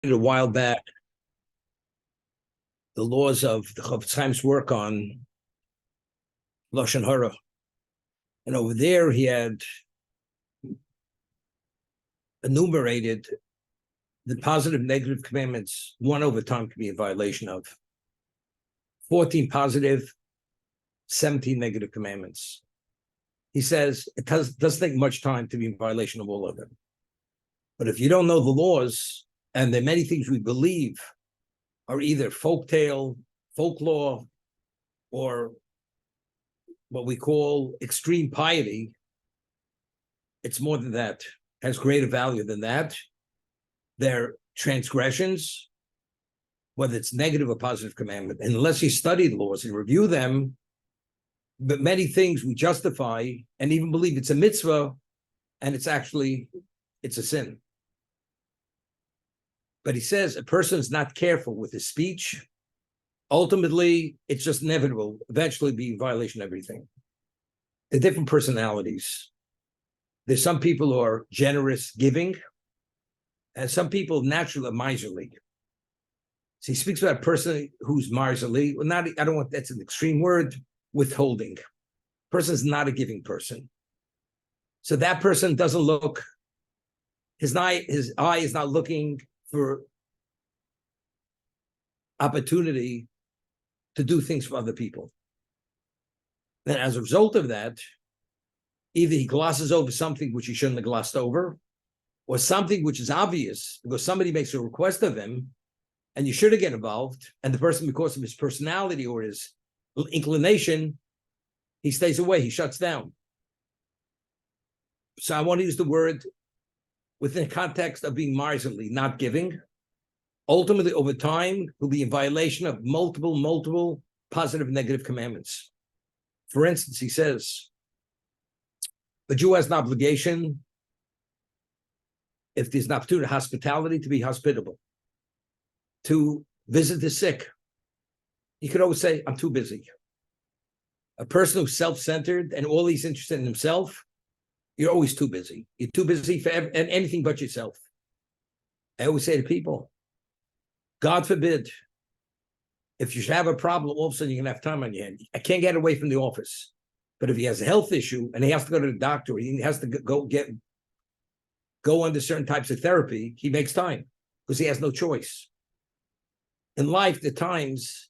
a while back the laws of the Chofetz Chaim's work on Lashon Hara, and over there he had enumerated the positive, negative commandments. One over time can be a violation of 14 positive, 17 negative commandments. He says it doesn't take much time to be in violation of all of them. But if you don't know the laws, and there are many things we believe are either folktale, folklore, or what we call extreme piety, it's more than that, has greater value than that. They're transgressions, whether it's negative or positive commandment. And unless you study the laws and review them, but many things we justify and even believe it's a mitzvah, and it's a sin. But he says a person's not careful with his speech, ultimately, it's just inevitable, eventually be in violation of everything. The different personalities. There's some people who are generous, giving, and some people naturally are miserly. So he speaks about a person who's miserly. Well, not, I don't want, that's an extreme word, withholding. Person's not a giving person. So that person doesn't look, his eye is not looking for opportunity to do things for other people. Then as a result of that, either he glosses over something which he shouldn't have glossed over, or something which is obvious because somebody makes a request of him and you shouldn't get involved, and the person, because of his personality or his inclination, he stays away, he shuts down. So I want to use the word within the context of being miserly, not giving. Ultimately, over time, he'll be in violation of multiple positive and negative commandments. For instance, he says, the Jew has an obligation, if there's an opportunity of hospitality, to be hospitable, to visit the sick. He could always say, I'm too busy. A person who's self-centered and all he's interested in himself, you're always too busy. You're too busy for anything but yourself. I always say to people, God forbid, if you should have a problem, all of a sudden you're going to have time on your hand. I can't get away from the office. But if he has a health issue and he has to go to the doctor, he has to go under certain types of therapy, he makes time because he has no choice. In life, the times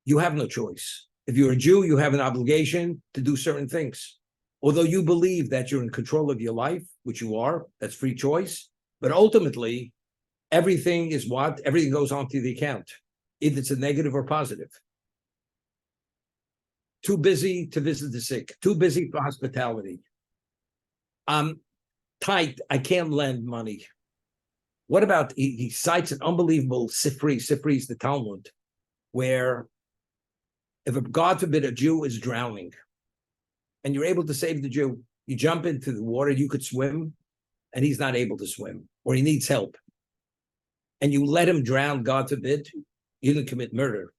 you have no choice. If you're a Jew, you have an obligation to do certain things. Although you believe that you're in control of your life, which you are, that's free choice. But ultimately, everything is what? Everything goes onto the account. Either it's a negative or positive. Too busy to visit the sick. Too busy for hospitality. I'm tight. I can't lend money. What about, he cites an unbelievable Sifri. Sifri is the Talmud, where if, God forbid, a Jew is drowning, and you're able to save the Jew, you jump into the water, you could swim, and he's not able to swim, or he needs help, and you let him drown, God forbid, you didn't commit murder,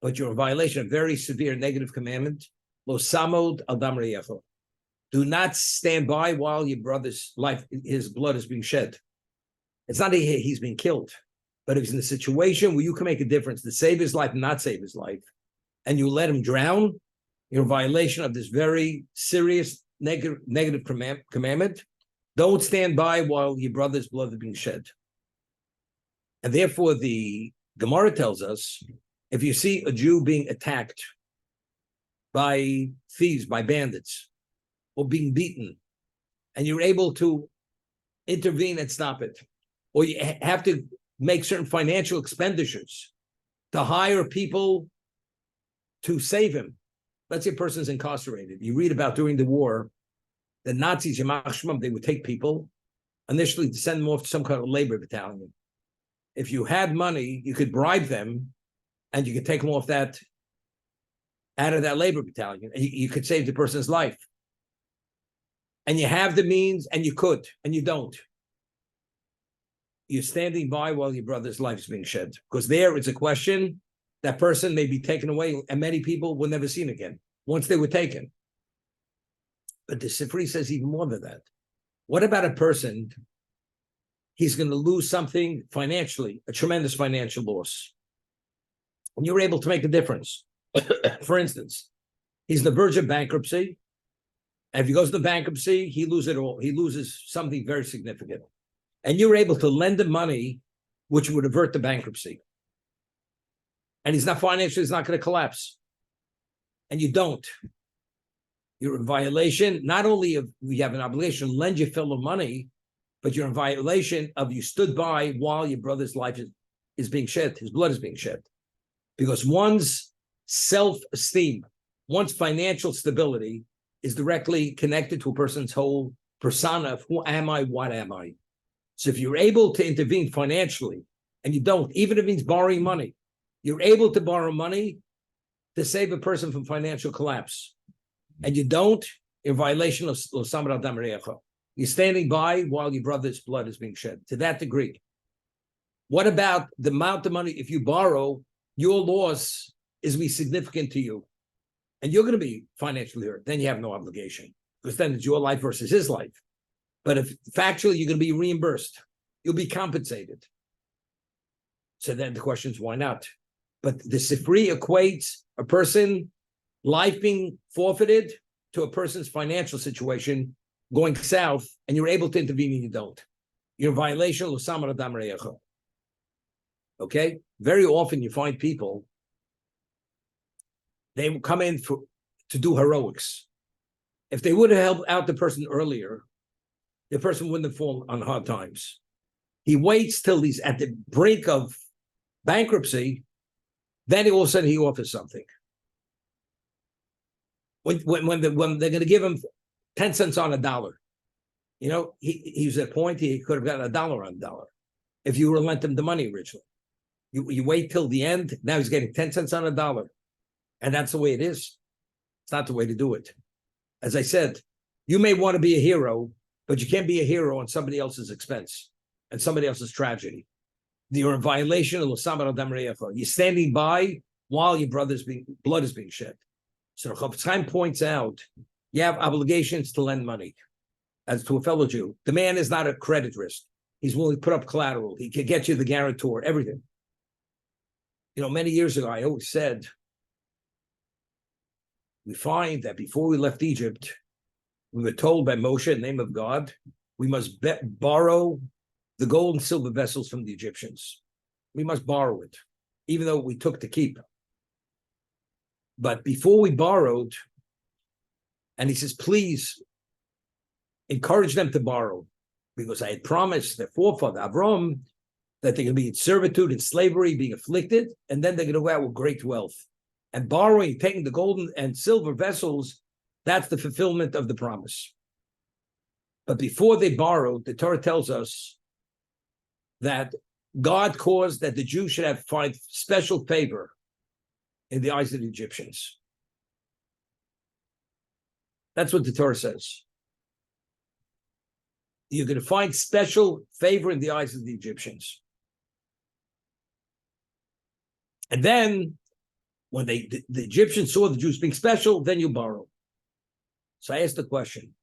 but you're in violation of a very severe negative commandment, Lo samod al dam re'echo. Do not stand by while your brother's life, his blood is being shed. It's not that he's being killed, but if he's in a situation where you can make a difference to save his life, not save his life, and you let him drown, you're in violation of this very serious negative commandment. Don't stand by while your brother's blood is being shed. And therefore, the Gemara tells us, if you see a Jew being attacked by thieves, by bandits, or being beaten, and you're able to intervene and stop it, or you have to make certain financial expenditures to hire people to save him. Let's say a person's incarcerated. You read about during the war, the Nazis, they would take people initially to send them off to some kind of labor battalion. If you had money, you could bribe them and you could take them off out of that labor battalion, and you could save the person's life. And you have the means, and you could, and you don't. You're standing by while your brother's life is being shed. Because there it's a question, that person may be taken away, and many people will never see him again once they were taken. But the Sifri says even more than that. What about a person, he's going to lose something financially, a tremendous financial loss. And you're able to make a difference. For instance, he's on the verge of bankruptcy. And if he goes to bankruptcy, he loses it all. He loses something very significant. And you're able to lend him money, which would avert the bankruptcy. And he's not financially, he's not going to collapse. And you don't. You're in violation, not only of you have an obligation to lend your fellow money, but you're in violation of you stood by while your brother's life is being shed, his blood is being shed. Because one's self-esteem, one's financial stability is directly connected to a person's whole persona of who am I, what am I. So if you're able to intervene financially, and you don't, even if it means borrowing money, you're able to borrow money to save a person from financial collapse. And you don't, in violation of Samar Adam Re'echa. You're standing by while your brother's blood is being shed, to that degree. What about the amount of money, if you borrow, your loss is be significant to you, and you're going to be financially hurt, then you have no obligation, because then it's your life versus his life. But if factually you're going to be reimbursed, you'll be compensated. So then the question is, why not? But the Sifri equates a person life being forfeited to a person's financial situation going south, and you're able to intervene and you don't. You're in violation of Samar Adam Re'echa. Okay? Very often you find people, they will come in to do heroics. If they would have helped out the person earlier, the person wouldn't have fallen on hard times. He waits till he's at the brink of bankruptcy, then all of a sudden he offers something. When they're going to give him 10 cents on a dollar, you know, he was at a point he could have gotten $1 on a dollar if you were lent him the money originally. You wait till the end, now he's getting 10 cents on a dollar. And that's the way it is. It's not the way to do it. As I said, you may want to be a hero, but you can't be a hero on somebody else's expense and somebody else's tragedy. You're in violation of L'Samar Adam Re'echa. You're standing by while your brother's blood is being shed. So Chofetz Chaim points out, you have obligations to lend money as to a fellow Jew. The man is not a credit risk. He's willing to put up collateral. He can get you the guarantor, everything. You know, many years ago, I always said, we find that before we left Egypt, we were told by Moshe, in the name of God, we must borrow the gold and silver vessels from the Egyptians. We must borrow it, even though we took to keep. But before we borrowed, and he says, please encourage them to borrow, because I had promised their forefather, Avram, that they're going to be in servitude and slavery, being afflicted, and then they're going to go out with great wealth. And borrowing, taking the golden and silver vessels, that's the fulfillment of the promise. But before they borrowed, the Torah tells us that God caused that the Jews should find special favor in the eyes of the Egyptians. That's what the Torah says. You're going to find special favor in the eyes of the Egyptians. And then, when the Egyptians saw the Jews being special, then you borrow. So I asked the question,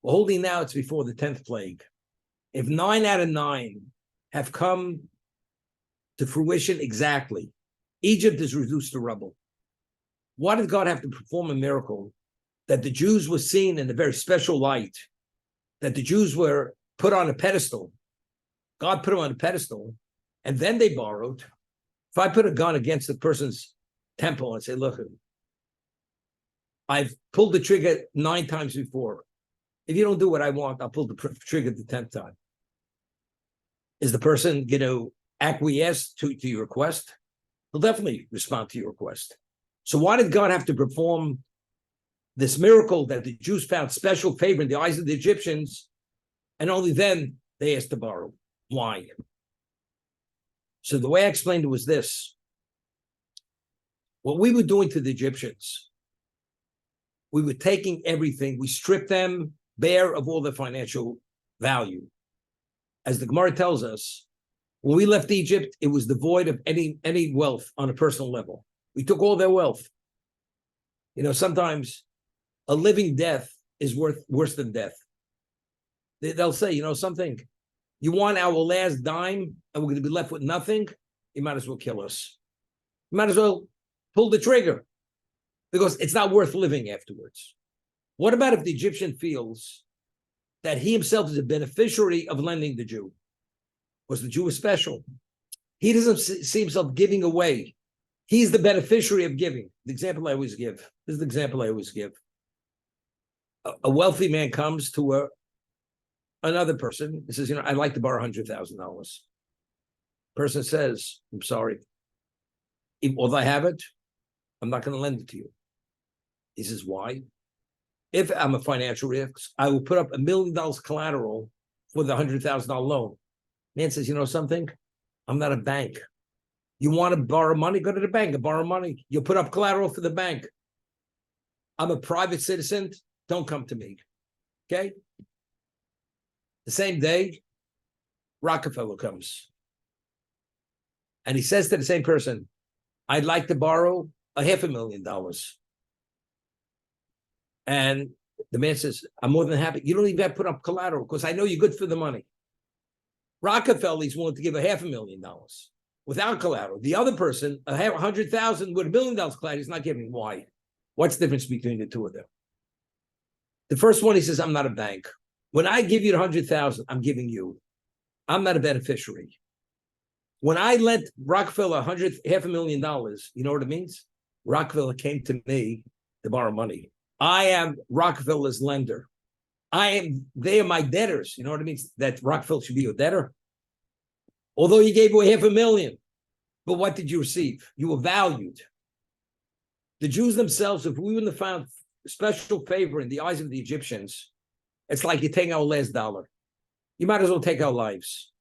we're holding now, it's before the 10th plague. If 9 out of 9 have come to fruition exactly, Egypt is reduced to rubble. Why did God have to perform a miracle that the Jews were seen in a very special light, that the Jews were put on a pedestal? God put them on a pedestal, and then they borrowed. If I put a gun against the person's temple and say, look, I've pulled the trigger 9 times before. If you don't do what I want, I'll pull the trigger the 10th time. Is the person going to acquiesce to your request? He'll definitely respond to your request. So why did God have to perform this miracle that the Jews found special favor in the eyes of the Egyptians, and only then they asked to borrow? Why? So the way I explained it was this. What we were doing to the Egyptians, we were taking everything, we stripped them bare of all their financial value. As the Gemara tells us, when we left Egypt, it was devoid of any wealth on a personal level. We took all their wealth. You know, sometimes a living death is worse than death. They'll say, you know something, You want our last dime and we're going to be left with nothing? You might as well kill us. You might as well pull the trigger because it's not worth living afterwards. What about if the Egyptian feels that he himself is a beneficiary of lending the Jew? Because the Jew is special. He doesn't see himself giving away. He's the beneficiary of giving. The example I always give. This is the example I always give. A wealthy man comes to another person. He says, I'd like to borrow $100,000. Person says, I'm sorry. Although I have it, I'm not going to lend it to you. He says, why? If I'm a financial risk, I will put up $1 million collateral for the $100,000 loan. Man says, you know something? I'm not a bank. You want to borrow money? Go to the bank and borrow money. You'll put up collateral for the bank. I'm a private citizen. Don't come to me. Okay? The same day, Rockefeller comes. And he says to the same person, I'd like to borrow $500,000. And the man says, I'm more than happy. You don't even have to put up collateral because I know you're good for the money. Rockefeller is willing to give $500,000 without collateral. The other person, $100,000 with $1 million collateral, he's not giving. Why? What's the difference between the two of them? The first one, he says, I'm not a bank. When I give you the $100,000, I'm giving you. I'm not a beneficiary. When I lent Rockefeller $500,000, you know what it means? Rockefeller came to me to borrow money. I am Rockefeller's lender. They are my debtors. You know what it means? That Rockefeller should be your debtor. Although you gave away $500,000, but what did you receive? You were valued. The Jews themselves, if we wouldn't have found special favor in the eyes of the Egyptians, it's like you take our last dollar. You might as well take our lives.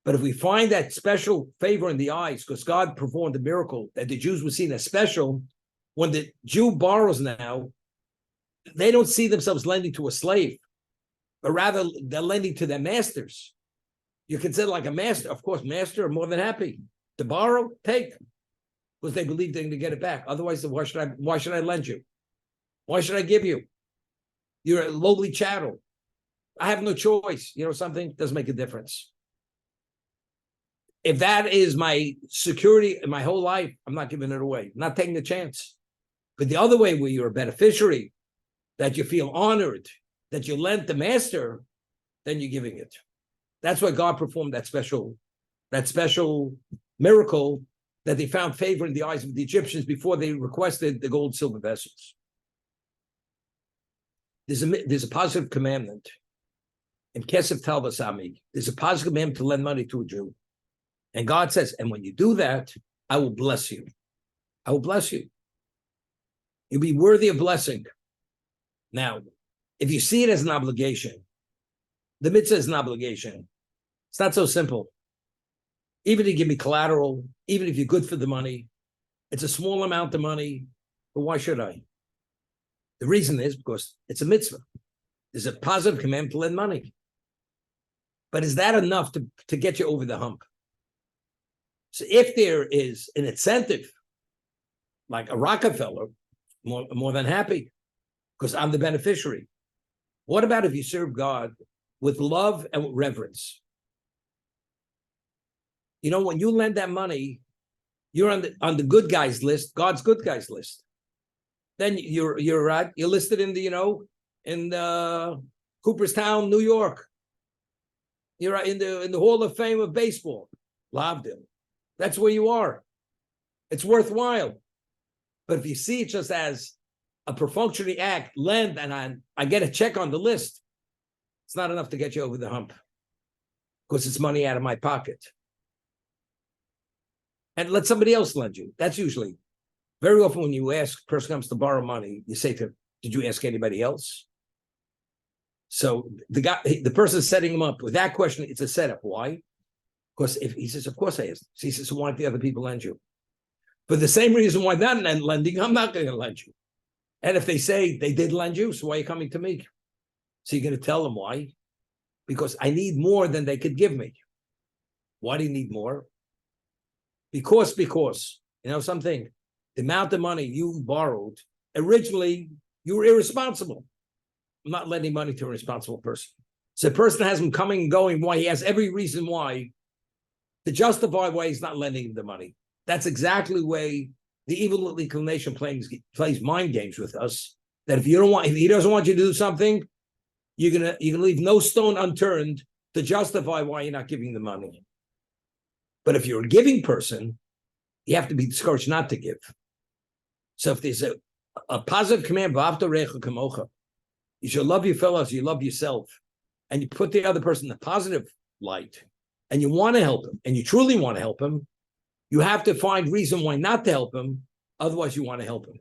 But if we find that special favor in the eyes, because God performed a miracle that the Jews were seen as special, when the Jew borrows now, they don't see themselves lending to a slave, but rather they're lending to their masters. You consider like a master. Of course, master are more than happy to borrow, take, because they believe they're going to get it back. Otherwise, why should I lend you? Why should I give you? You're a lowly chattel. I have no choice. You know something? Doesn't make a difference. If that is my security in my whole life, I'm not giving it away. I'm not taking the chance. But the other way, where you're a beneficiary, that you feel honored, that you lent the master, then you're giving it. That's why God performed that special miracle, that they found favor in the eyes of the Egyptians before they requested the gold, silver vessels. There's a positive commandment in Chesed Talvasami. There's a positive commandment to lend money to a Jew. And God says, and when you do that, I will bless you. I will bless you. You'll be worthy of blessing. Now, if you see it as an obligation, the mitzvah is an obligation. It's not so simple. Even if you give me collateral, even if you're good for the money, it's a small amount of money, but why should I? The reason is because it's a mitzvah. There's a positive commandment to lend money. But is that enough to get you over the hump? So if there is an incentive, like a Rockefeller, more than happy, because I'm the beneficiary. What about if you serve God with love and with reverence? You know, when you lend that money, you're on the good guys list, God's good guys list. Then you're listed in the Cooperstown, New York. You're in the Hall of Fame of baseball, Lavdil. That's where you are. It's worthwhile. But if you see it just as a perfunctory act, lend, and I get a check on the list, it's not enough to get you over the hump because it's money out of my pocket. And let somebody else lend you. That's usually, very often when you ask, a person comes to borrow money, you say to him, did you ask anybody else? So the person setting him up with that question, it's a setup. Why? Because if he says, of course I asked. So he says, so why don't the other people lend you? For the same reason why they're not lending, I'm not going to lend you. And if they say they did lend you, so why are you coming to me? So you're going to tell them why? Because I need more than they could give me. Why do you need more? Because, you know something, the amount of money you borrowed, originally, you were irresponsible. I'm not lending money to a responsible person. So the person has him coming and going, why he has every reason why to justify why he's not lending him the money. That's exactly the way the evil inclination plays mind games with us. That if he doesn't want you to do something, you're gonna leave no stone unturned to justify why you're not giving the money. But if you're a giving person, you have to be discouraged not to give. So if there's a positive command, you should love your fellows, you love yourself, and you put the other person in the positive light, and you want to help him, and you truly want to help him, you have to find reason why not to help him. Otherwise, you want to help him.